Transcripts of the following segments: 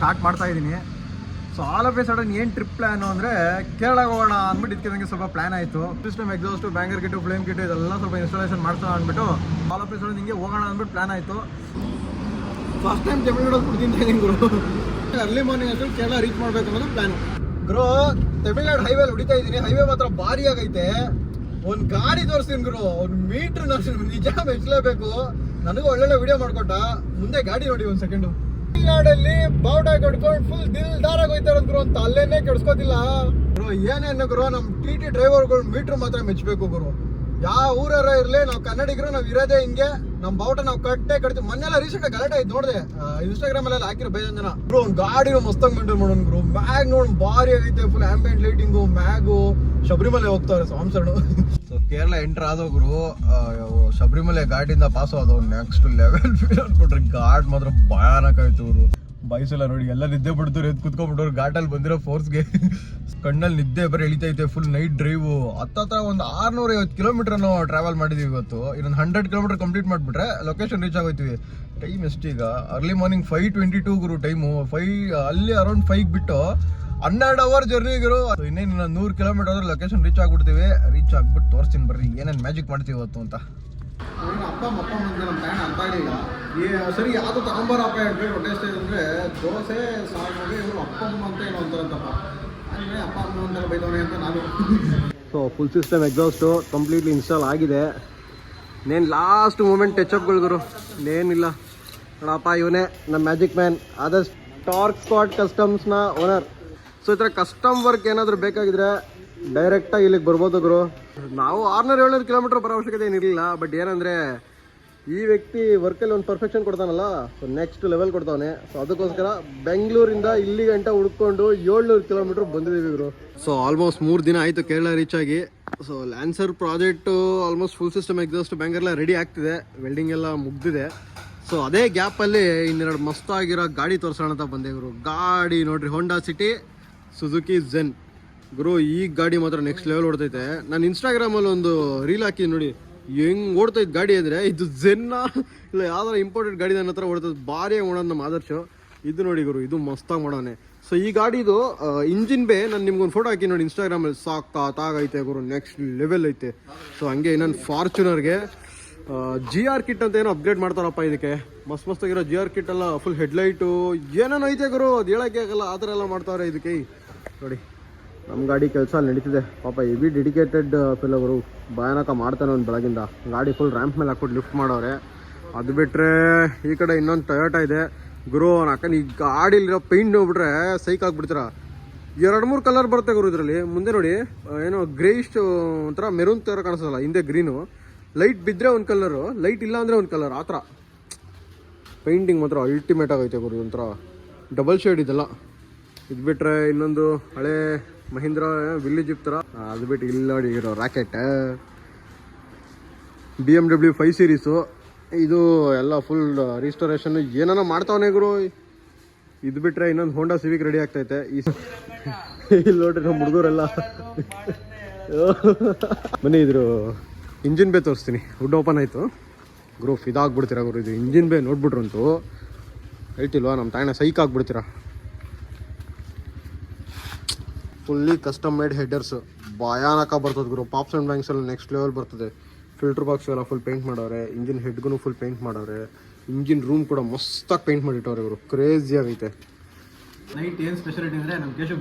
Start ಮಾಡ್ತಾ ಇದ್ದೀನಿ. So all of a sudden ಏನು ಟ್ರಿಪ್ ಪ್ಲಾನು ಅಂದರೆ ಕೇರಳಕ್ಕೆ ಹೋಗೋಣ ಅಂದ್ಬಿಟ್ಟು ಇದಕ್ಕೆ ಸ್ವಲ್ಪ ಪ್ಲಾನ್ ಆಯಿತು. System exhaust, banger kit, flame kit ಇದೆಲ್ಲ ಸ್ವಲ್ಪ ಇನ್ಸ್ಟಾಲೇಷನ್ ಮಾಡ್ಸೋಣ ಅಂದ್ಬಿಟ್ಟು ಆಲ್ ಆಫ್ ಎ ಸಡನ್ ಹಿಂಗೆ ಹೋಗೋಣ ಅಂದ್ಬಿಟ್ಟು ಪ್ಲಾನ್ ಆಯಿತು. ಫಸ್ಟ್ ಟೈಮ್ ತಮಿಳ್ನಾಡು ಫುಡ್ ತಿಂತೀನಿ ಗುರು. ಅರ್ಲಿ ಮಾರ್ನಿಂಗ್ ಅಷ್ಟು ಕೇರಳ ರೀಚ್ ಮಾಡಬೇಕು ಅನ್ನೋದು ಪ್ಲಾನು ಗುರು. ತಮಿಳ್ನಾಡು ಹೈವೇಲಿ ಹೊಡಿತಾ ಇದ್ದೀನಿ. ಹೈವೇ ಮಾತ್ರ ಭಾರಿ ಆಗೈತೆ. ಒಂದು ಗಾಡಿ ತೋರಿಸ್ತೀನಿ ಗುರು, ಒಂದು ಮೀಟ್ರ್ ನಿಜ ಮೆಚ್ಚಲೇಬೇಕು. ನನಗೂ ಒಳ್ಳೊಳ್ಳೆ ವಿಡಿಯೋ ಮಾಡ್ಕೊಟ್ಟ. ಮುಂದೆ ಗಾಡಿ ನೋಡಿ ಒಂದು ಸೆಕೆಂಡು. ತಮಿಳ್ನಾಡಲ್ಲಿ ಬಾವುಟ ಕಟ್ಕೊಂಡು ಫುಲ್ ದಿಲ್ದಾರಾಗಿ ಹೋಯ್ತಾರೆ ಗುರು ಅಂತ ಅಲ್ಲೇನೆ ಕೆಡ್ಸ್ಕೋತಿಲ್ಲ ಗುರು. ಏನೇನು ಗುರು, ನಮ್ಮ ಟಿ ಡ್ರೈವರ್ಗಳು ಮೀಟ್ರ್ ಮಾತ್ರ ಮೆಚ್ಚಬೇಕು ಗುರು. ಯಾವ ಊರಾರ ಇರಲಿ, ನಾವು ಕನ್ನಡಿಗರು ನಾವು ಇರೋದೇ ಹಿಂಗೆ. ನಮ್ಮ ಬಾವುಟ ನಾವು ಕಟ್ತೀವಿ. ಮೊನ್ನೆಲ್ಲ ರೀಸೆಂಟ್ ಗಲಾಟೆ ಆಯ್ತು ನೋಡಿದೆ ಇನ್ಸ್ಟಾಗ್ರಾಮ್ ಅಲ್ಲೆಲ್ಲ ಹಾಕಿರೋ ಬೇಜಾನ್ ಜನ ಬ್ರೋ. ಒಂದು ಗಾಡಿನ ಮಸ್ತಾಗಿ ಮೇಂಟೈನ್ ಮಾಡೋಣ ಗುರು. ಮ್ಯಾಗ್ ನೋಡಿ ಭಾರಿ ಆಗೈತೆ, ಫುಲ್ ಆಂಬಿಯಂಟ್ ಲೈಟಿಂಗು, ಮ್ಯಾಗು. ಶಬರಿಮಲೆ ಹೋಗ್ತಾರೆ ಸಾಂಸರ್ಡು. ಸೊ ಕೇರಳ ಎಂಟರ್ ಆದೋ ಗುರು. ಶಬರಿಮಲೆ ಗಾಡಿಯಿಂದ ಪಾಸ್ ಆದವು ನೆಕ್ಸ್ಟ್ ಲೆವೆಲ್ ಫೀಲ್ ಅನ್ಬಿಟ್ರೆ. ಗಾಡ್ ಮಾತ್ರ ಭಯಾನಕ ಆಯ್ತು ಅವರು. ಬೈಸೆಲ್ಲ ನೋಡಿ ಎಲ್ಲ ನಿದ್ದೆ ಬಿಡ್ತಾರೆ, ಎದ್ದು ಕುತ್ಕೊಂಡ್ಬಿಟ್ಟವ್ರು ಘಾಟಲ್ಲಿ ಬಂದಿರೋ ಫೋರ್ಸ್ಗೆ. ಕಣ್ಣಲ್ಲಿ ನಿದ್ದೆ ಬರೀ ಎಳಿತೈತೆ. Full night drive. ಹತ್ತತ್ರ ಒಂದು 650 ಕಿಲೋಮೀಟರ್ ನಾವು ಟ್ರಾವೆಲ್ ಮಾಡಿದೀವಿ ಇವತ್ತು. ಇನ್ನೊಂದು 100 ಕಿಲೋಮೀಟರ್ ಕಂಪ್ಲೀಟ್ ಮಾಡಿಬಿಟ್ರೆ ಲೊಕೇಶನ್ ರೀಚ್ ಆಗೋಯ್ತೀವಿ. ಟೈಮ್ ಎಷ್ಟೀಗ? ಅರ್ಲಿ ಮಾರ್ನಿಂಗ್ 5:22 ಗುರು ಟೈಮು. ಅಲ್ಲಿ ಅರೌಂಡ್ 5 ಬಿಟ್ಟು 12 ಅವರ್ ಜರ್ನಿ ಗುರು. ಇನ್ನೇನು 100 ಕಿಲೋಮೀಟರ್ ಆದ್ರೆ ಲೊಕೇಶನ್ ರೀಚ್ ಆಗ್ಬಿಡ್ತೀವಿ. ರೀಚ್ ಆಗ್ಬಿಟ್ಟು ತೋರಿಸ್ತೀನಿ ಬರ್ರಿ ಏನೇನು ಮ್ಯಾಜಿಕ್ ಮಾಡ್ತೀವಿ ಇವತ್ತು ಅಂತ. ಅಪ್ಪ ಬಂದು ನಮ್ಮ ಪ್ಲಾನ್ ಅರ್ಥ ಆಗಲಿಲ್ಲ. ಸರಿ ಯಾವುದು ತಗೊಂಬರಪ್ಪ ಹೇಳ್ಬೇಕು ಹೊಟ್ಟೆ ಅಂದರೆ ದೋಸೆ ಸಾರಿಗೆ ಇವರು ಅಪ್ಪ ಅಂತ ಏನೋ ಅಂತಾರಂತಪ್ಪ. ಅಂದರೆ ಅಪ್ಪ ಅಮ್ಮ ಅಂತ ಬೈದವನೇ ಅಂತ ನಾನು. So full system exhaust completely install ಆಗಿದೆ. ನೇನು ಲಾಸ್ಟ್ ಮೂಮೆಂಟ್ ಟಚ್ಅಪ್ಗಳು ಗುರು. ಇನ್ನೇನಿಲ್ಲ ನೋಡಪ್ಪ, ಇವನೇ ನಮ್ಮ ಮ್ಯಾಜಿಕ್ ಮ್ಯಾನ್. ಆದಷ್ಟು ಟಾರ್ಕ್ ಸ್ಪಾಟ್ ಕಸ್ಟಮ್ಸ್ನ ಓನರ್. ಸೊ ಈ ಥರ ಕಸ್ಟಮ್ ವರ್ಕ್ ಏನಾದರೂ ಬೇಕಾಗಿದ್ರೆ ಡೈರೆಕ್ಟಾಗಿ ಇಲ್ಲಿಗೆ ಬರ್ಬೋದು ಗುರು. ನಾವು 600-700 ಕಿಲೋಮೀಟರ್ ಬರೋ ಅವಶ್ಯಕತೆ ಏನಿರಲಿಲ್ಲ. ಬಟ್ ಏನಂದರೆ ಈ ವ್ಯಕ್ತಿ ವರ್ಕಲ್ಲಿ ಒಂದು ಪರ್ಫೆಕ್ಷನ್ ಕೊಡ್ತಾನಲ್ಲ, ಸೊ ನೆಕ್ಸ್ಟ್ ಲೆವೆಲ್ ಕೊಡ್ತಾನೆ. ಸೊ ಅದಕ್ಕೋಸ್ಕರ ಬೆಂಗಳೂರಿಂದ ಇಲ್ಲಿ ಗಂಟ ಹುಡ್ಕೊಂಡು 700 ಕಿಲೋಮೀಟರ್ ಬಂದಿದ್ದೀವಿ ಗುರು. ಸೊ ಆಲ್ಮೋಸ್ಟ್ 3 ದಿನ ಆಯಿತು ಕೇರಳ ರೀಚ್ ಆಗಿ. So Lancer project almost full system exhaust ಬ್ಯಾಂಗರ್ಲ್ಲ ರೆಡಿ ಆಗ್ತಿದೆ. ವೆಲ್ಡಿಂಗ್ ಎಲ್ಲ ಮುಗ್ದಿದೆ. ಸೊ ಅದೇ ಗ್ಯಾಪಲ್ಲಿ ಇನ್ನೆರಡು ಮಸ್ತಾಗಿರೋ ಗಾಡಿ ತೋರಿಸೋಣ ಅಂತ ಬಂದೆ ಗುರು. ಗಾಡಿ ನೋಡ್ರಿ, ಹೋಂಡಾ ಸಿಟಿ ಸುಜುಕಿ ಝೆನ್ ಗುರು. ಈ ಗಾಡಿ ಮಾತ್ರ ನೆಕ್ಸ್ಟ್ ಲೆವೆಲ್ ಓಡ್ತೈತೆ. ನಾನು ಇನ್ಸ್ಟಾಗ್ರಾಮಲ್ಲಿ ಒಂದು ರೀಲ್ ಹಾಕಿದ್ದು ನೋಡಿ, ಹೆಂಗೆ ಓಡ್ತೈತೆ ಗಾಡಿ ಅಂದರೆ. ಇದು ಝೆನ್ನ ಇಲ್ಲ ಯಾವ್ದಾರ ಇಂಪೋರ್ಟೆಡ್ ಗಾಡಿ ನನ್ನ ಹತ್ರ ಓಡ್ತೈತೆ. ಭಾರಿ ಓಡೋದು ನಮ್ಮ ಆದರ್ಶ. ಇದು ನೋಡಿ ಗುರು, ಇದು ಮಸ್ತಾಗಿ ಮಾಡೋನೆ. ಸೊ ಈ ಗಾಡಿದು ಇಂಜಿನ್ ಬೇ ನಾನು ನಿಮ್ಗೊಂದು ಫೋಟೋ ಹಾಕಿ ನೋಡಿ ಇನ್ಸ್ಟಾಗ್ರಾಮಲ್ಲಿ. ಸಾಕಾಗೈತೆ ಗುರು, ನೆಕ್ಸ್ಟ್ ಲೆವೆಲ್ ಐತೆ. ಸೊ ಹಂಗೆ ಇನ್ನೊಂದು ಫಾರ್ಚುನರ್ಗೆ GR ಕಿಟ್ ಅಂತ ಏನೋ ಅಪ್ಗ್ರೇಡ್ ಮಾಡ್ತಾರಪ್ಪ ಇದಕ್ಕೆ. ಮಸ್ತಾಗಿರೋ GR ಕಿಟ್ ಎಲ್ಲ ಫುಲ್ ಹೆಡ್ಲೈಟು ಏನೇನೋ ಐತೆ ಗುರು. ಅದು ಹೇಳೋಕ್ಕೆ ಆಗಲ್ಲ, ಆ ಥರ ಎಲ್ಲ ಮಾಡ್ತಾವ್ರೆ ಇದಕ್ಕೆ. ನೋಡಿ ನಮ್ಮ ಗಾಡಿ ಕೆಲಸ ನಡೀತಿದೆ ಪಾಪ. ಹೆವಿ ಡೆಡಿಕೇಟೆಡ್ ಫೆಲೋ ಗುರು. ಭಯಾನಕ ಮಾಡ್ತಾನೆ ಒಂದು ಬೆಳಗಿಂದ. ಗಾಡಿ ಫುಲ್ ರ್ಯಾಂಪ್ ಮೇಲೆ ಹಾಕ್ಬಿಟ್ಟು ಲಿಫ್ಟ್ ಮಾಡೋರೆ. ಅದು ಬಿಟ್ಟರೆ ಈ ಕಡೆ ಇನ್ನೊಂದು ಟೊಯೋಟಾ ಇದೆ ಗುರು. ಯಾಕಂದ್ರೆ ಈ ಗಾಡಿಲಿರೋ ಪೇಂಟ್ ನೋಡ್ಬಿಟ್ರೆ ಸೈಕ್ ಆಗಿಬಿಡ್ತೀರ. 2-3 ಕಲರ್ ಬರುತ್ತೆ ಗುರು ಇದರಲ್ಲಿ. ಮುಂದೆ ನೋಡಿ ಏನೋ ಗ್ರೇಯಿಶ್ ಒಂಥರ ಮೆರೂನ್ ಥರ ಕಾಣಿಸಲ್ಲ, ಹಿಂದೆ ಗ್ರೀನು. ಲೈಟ್ ಬಿದ್ದರೆ ಒಂದು ಕಲರು, ಲೈಟ್ ಇಲ್ಲ ಅಂದರೆ ಒಂದು ಕಲರ್. ಆ ಥರ ಪೇಂಟಿಂಗ್ ಮಾತ್ರ ಅಲ್ಟಿಮೇಟ್ ಆಗೈತೆ ಗುರು. ಒಂಥರ ಡಬಲ್ ಶೇಡ್ ಇದೆಲ್ಲ. ಇದು ಬಿಟ್ಟರೆ ಇನ್ನೊಂದು ಹಳೆ ಮಹೀಂದ್ರ ವಿಲ್ಲೇಜ್ ಜಿಪ್ ಥರ. ಅದು ಬಿಟ್ಟು ಇಲ್ಲಿ ನೋಡಿ ಇರೋ ರಾಕೆಟ್ BMW 5 ಸೀರೀಸು. ಇದು ಎಲ್ಲ ಫುಲ್ ರಿಸ್ಟೋರೇಷನ್ ಏನಾನ ಮಾಡ್ತಾವನೆ ಗುರು. ಇದು ಬಿಟ್ಟರೆ ಇನ್ನೊಂದು ಹೋಂಡಾ ಸಿವಿಕ್ ರೆಡಿ ಆಗ್ತೈತೆ. ಇಲ್ಲಿ ನೋಡ್ರಿ ನಮ್ಮ ಹುಡುಗರೆಲ್ಲ ಬನ್ನಿ. ಇದ್ರು ಇಂಜಿನ್ ಬೇ ತೋರಿಸ್ತೀನಿ. ವುಡ್ ಓಪನ್ ಆಯಿತು ಗುರು. ಇದಾಗ್ಬಿಡ್ತೀರಾ ಗುರು. ಇದು ಇಂಜಿನ್ ಬೇ ನೋಡ್ಬಿಟ್ರಂತೂ ಹೇಳ್ತಿಲ್ವಾ, ನಮ್ಮ ತಾಯಣ್ಣ ಸೈಕ್ ಆಗ್ಬಿಡ್ತೀರಾ. ಫುಲ್ಲಿ ಕಸ್ಟಮ್ ಮೇಡ್ ಹೆಡ್ಡರ್ಸು ಭಯಾನಕ ಬರ್ತದೆ ಗುರು. ಪಾಪ್ಸ್ ಆ್ಯಂಡ್ ಬ್ಯಾಂಕ್ಸ್ ಎಲ್ಲ ನೆಕ್ಸ್ಟ್ ಲೆವೆಲ್ ಬರ್ತದೆ. ಫಿಲ್ಟರ್ ಬಾಕ್ಸ್ ಎಲ್ಲ ಫುಲ್ ಪೇಂಟ್ ಮಾಡೋರೆ. ಇಂಜಿನ್ ಹೆಡ್ಗೂ ಫುಲ್ ಪೇಂಟ್ ಮಾಡೋರೆ. ಇಂಜಿನ್ ರೂಮ್ ಕೂಡ ಮಸ್ತಾಗಿ ಪೇಂಟ್ ಮಾಡಿಟ್ಟವ್ರೆ ಗುರು. ಕ್ರೇಜಿ ಆಗೈತೆ. ನೈಟ್ ಏನು ಸ್ಪೆಷಾಲಿಟಿ ಅಂದರೆ ನಮ್ಮ ಕೇಶವ್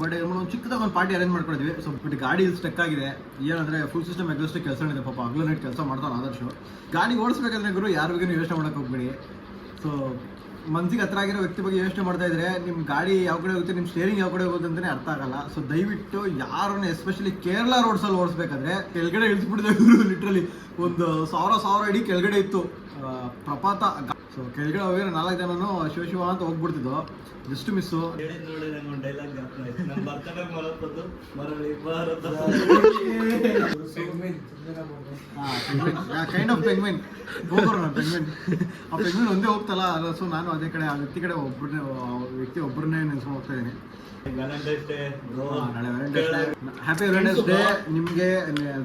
ಬರ್ಡೇ ಒಂದು ಚಿಕ್ಕದಾಗ ಒಂದು ಪಾರ್ಟಿ ಅರೇಂಜ್ ಮಾಡ್ಕೊಂಡಿದ್ವಿ. ಸೊ ಬಟ್ ಗಾಡಿ ಸ್ಟಕ್ ಆಗಿದೆ. ಏನಂದರೆ ಫುಲ್ ಸಿಸ್ಟಮ್ ಎಗ್ಸ್ಟ್ ಕೆಲಸ ಇದೆ ಪಾಪ. ಹಗಲು ನೈಟ್ ಕೆಲಸ ಮಾಡ್ತಾನೆ ಆದರ್ಶ. ಗಾಡಿ ಓಡಿಸ್ಬೇಕಾದ್ರೆ ಗುರು ಯಾರ ಬಗ್ಗೆ ಯೋಚನೆ ಮಾಡೋಕೆ ಹೋಗ್ಬೇಡಿ. ಸೊ ಮನಸ್ಸಿಗೆ ಹತ್ರ ಆಗಿರೋ ವ್ಯಕ್ತಿ ಬಗ್ಗೆ ಯೋಚನೆ ಮಾಡ್ತಾ ಇದ್ರೆ ನಿಮ್ಮ ಗಾಡಿ ಯಾವ ಕಡೆ ಹೋಗುತ್ತೆ, ನಿಮ್ಮ ಸ್ಟೇರಿಂಗ್ ಯಾವ ಕಡೆ ಹೋಗುತ್ತೆ ಅಂತಲೇ ಅರ್ಥ ಆಗಲ್ಲ. ಸೊ ದಯವಿಟ್ಟು ಯಾರನ್ನ ಎಸ್ಪೆಷಲಿ ಕೇರಳ ರೋಡ್ಸಲ್ಲಿ ಓಡಿಸ್ಬೇಕಾದ್ರೆ ಕೆಳಗಡೆ ಇಳಿಸ್ಬಿಟ್ಟಿದೆ ಗುರು. ಲಿಟ್ರಲಿ ಒಂದು 1000 ಅಡಿ ಕೆಳಗಡೆ ಇತ್ತು ಪ್ರಪಾತ. ಸೊ ಕೆಳಗಡೆ ಹೋಗಿರೋ 4 ಜನನು ಶಿವ ಅಂತ ಹೋಗ್ಬಿಡ್ತಿದ್ದು. Just miss. Kind of penguin ಹೋಗೋರು ನಾನು ಪೆಂಗ್ವಿನ್. ಆ ಪೆಂಗ್ವಿನ್ ಒಂದೇ ಹೋಗ್ತಲ್ಲ, ಸೊ ನಾನು ಅದೇ ಕಡೆ ಆ ವ್ಯಕ್ತಿ ಕಡೆ ವ್ಯಕ್ತಿ ಒಬ್ಬರನ್ನೇ ನೆನ್ಸ್ಕೊಂಡು ಹೋಗ್ತಾ ಇದ್ದೀನಿ. ಹ್ಯಾಪಿ ವ್ಯಾಲೆಂಟೈನ್ಸ್ ಡೇ ನಿಮಗೆ.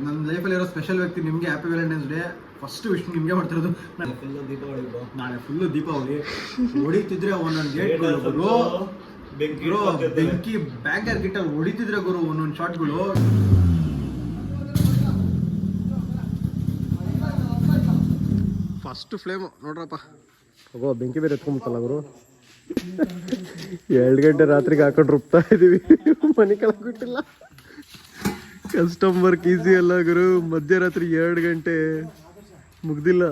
ನನ್ನ ಲೈಫಲ್ಲಿ ಇರೋ ಸ್ಪೆಷಲ್ ವ್ಯಕ್ತಿ ನಿಮಗೆ. Happy Valentine's day. First wish ನಿಮಗೆ ಮಾಡ್ತಿರೋದು. ನಾಳೆ ಫುಲ್ಲು ದೀಪಾವಳಿ. ಹೊಡಿತಿದ್ರೆ ಒಂದೊಂದು ಗೇಟ್ಗಳು ಬೆಂಕಿ ಬ್ಯಾಂಕರ್ ಗಿಟ್ಟಲ್ಲಿ ಹೊಡಿತಿದ್ರೆ ಗುರು ಒಂದೊಂದು ಶಾಟ್ಗಳು. ಫಸ್ಟ್ ಫ್ಲೇಮು ನೋಡ್ರಪ್ಪ. ಬೆಂಕಿ ಬೇರೆ ಎತ್ಕೊಂಬಿಟ್ಟಲ್ಲ ಗುರು. 2 ಗಂಟೆ ರಾತ್ರಿಗೆ ಹಾಕೊಂಡು ರುಬ್ತಾ ಇದೀವಿ. ಮನೆ ಕೆಳಗೆ ಬಿಟ್ಟಿಲ್ಲ. ಕಸ್ಟಮರ್ ಈಸಿ ಅಲ್ಲ ಗುರು. ಮಧ್ಯರಾತ್ರಿ 2 ಗಂಟೆ ಮುಗ್ದಿಲ್ಲ.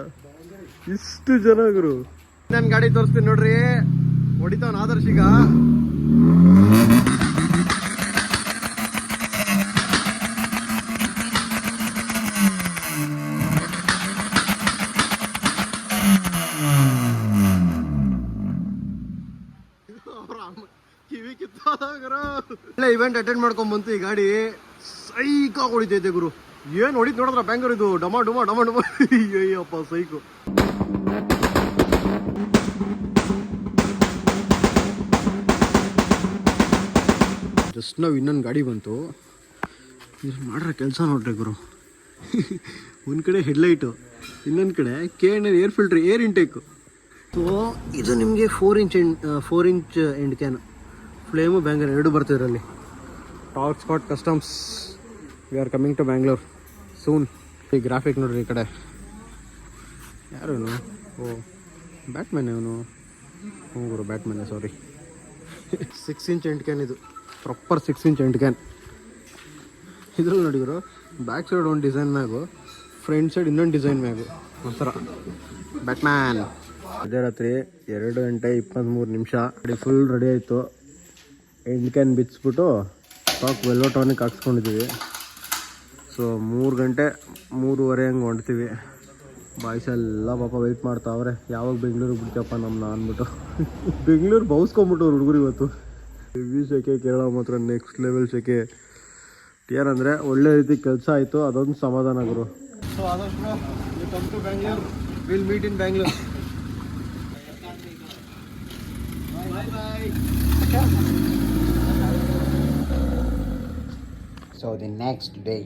ಇಷ್ಟು ಜನ ಗುರು. ನನ್ನ ಗಾಡಿ ತೋರಿಸ್ತೀನಿ ನೋಡ್ರಿ. ಹೊಡಿತಾವನ್ ಆದರ್ಶ್ ಈಗ. ಕಿವಿ ಒಳ್ಳೆ ಇವೆಂಟ್ ಅಟೆಂಡ್ ಮಾಡ್ಕೊಂಡ್ ಬಂತು ಈ ಗಾಡಿ. ಸೈಕಾಗಿ ಹೊಡಿತೈತೆ ಗುರು. ಏನ್ ಹೊಡಿತ್ ನೋಡಿದ್ರ ಬ್ಯಾಂಗರ್ ಇದು. ಡಮ ಡುಮ ಡಮ ಡುಮ. ಅಯ್ಯಪ್ಪ ಸೈಕು. ಜಸ್ಟ್ ನಾವು ಇನ್ನೊಂದು ಗಾಡಿ ಬಂತು. ಮಾಡ್ರ ಕೆಲಸ ನೋಡ್ರಿ ಗುರು. ಒಂದು ಕಡೆ ಹೆಡ್ಲೈಟು, ಇನ್ನೊಂದು ಕಡೆ air filter, air intake. So ಇದು ನಿಮಗೆ 4 inch end can. Flame banger 2 ಬರ್ತಿದೆ ಇದರಲ್ಲಿ. Torque spot customs. We are coming to Bangalore soon. ಈ ಗ್ರಾಫಿಕ್ ನೋಡ್ರಿ ಈ ಕಡೆ. ಯಾರು ಇವನು? ಓ ಬ್ಯಾಟ್ಮ್ಯಾನ್ ಇವನು. ಹ್ಞೂ ಗುರು ಬ್ಯಾಟ್ಮ್ಯಾನೆ, ಸಾರಿ. 6 ಇಂಚ್ ಎಂಡ್ ಕ್ಯಾನ್ ಇದು. Proper 6 inch end can. ಇದ್ರಲ್ಲಿ ನೋಡಿ ಗುರು, ಬ್ಯಾಕ್ ಸೈಡ್ ಒಂದು ಡಿಸೈನ್ ಮ್ಯಾಗು, ಫ್ರಂಟ್ ಸೈಡ್ ಇನ್ನೊಂದು ಡಿಸೈನ್ ಮ್ಯಾಗು. ಒಂಥರ ಬ್ಯಾಟ್ಮ್ಯಾನ್. ಮಧ್ಯರಾತ್ರಿ 2 ಗಂಟೆ 23 ನಿಮಿಷ. ಗಾಡಿ ಫುಲ್ ರೆಡಿ ಆಯಿತು. ಎಂಡ್ ಕ್ಯಾನ್ ಬಿಚ್ಚಿಬಿಟ್ಟು ಸ್ಟಾಕ್ ವೆಲ್ವಟಾನಿಕ್ ಹಾಕ್ಸ್ಕೊಂಡಿದ್ದೀವಿ. ಸೊ 3 ಗಂಟೆ 3:30 ಹಂಗೆ ಹೊಂಡ್ತೀವಿ. ಬಾಯ್ಸ್ ಎಲ್ಲ ಪಾಪ ವೆಯ್ಟ್ ಮಾಡ್ತಾವ್ರೆ, ಯಾವಾಗ ಬೆಂಗಳೂರಿಗೆ ಬಿಡ್ತಪ್ಪ ನಮ್ಮನ್ನ ಅಂದ್ಬಿಟ್ಟು. ಬೆಂಗಳೂರು ಬೌಸ್ಕೊಂಬಿಟ್ಟು ಹುಡುಗರು ಇವತ್ತು. ಹೆವಿ ಸೆಕೆ. ಕೇರಳ ಮಾತ್ರ ನೆಕ್ಸ್ಟ್ ಲೆವೆಲ್ ಸೆಕೆ. ಏನಂದರೆ ಒಳ್ಳೆ ರೀತಿ ಕೆಲಸ ಆಯಿತು, ಅದೊಂದು ಸಮಾಧಾನ ಗುರು. ಸೊ ಆದಷ್ಟು come to Bangalore. Will meet in Bangalore. So the next day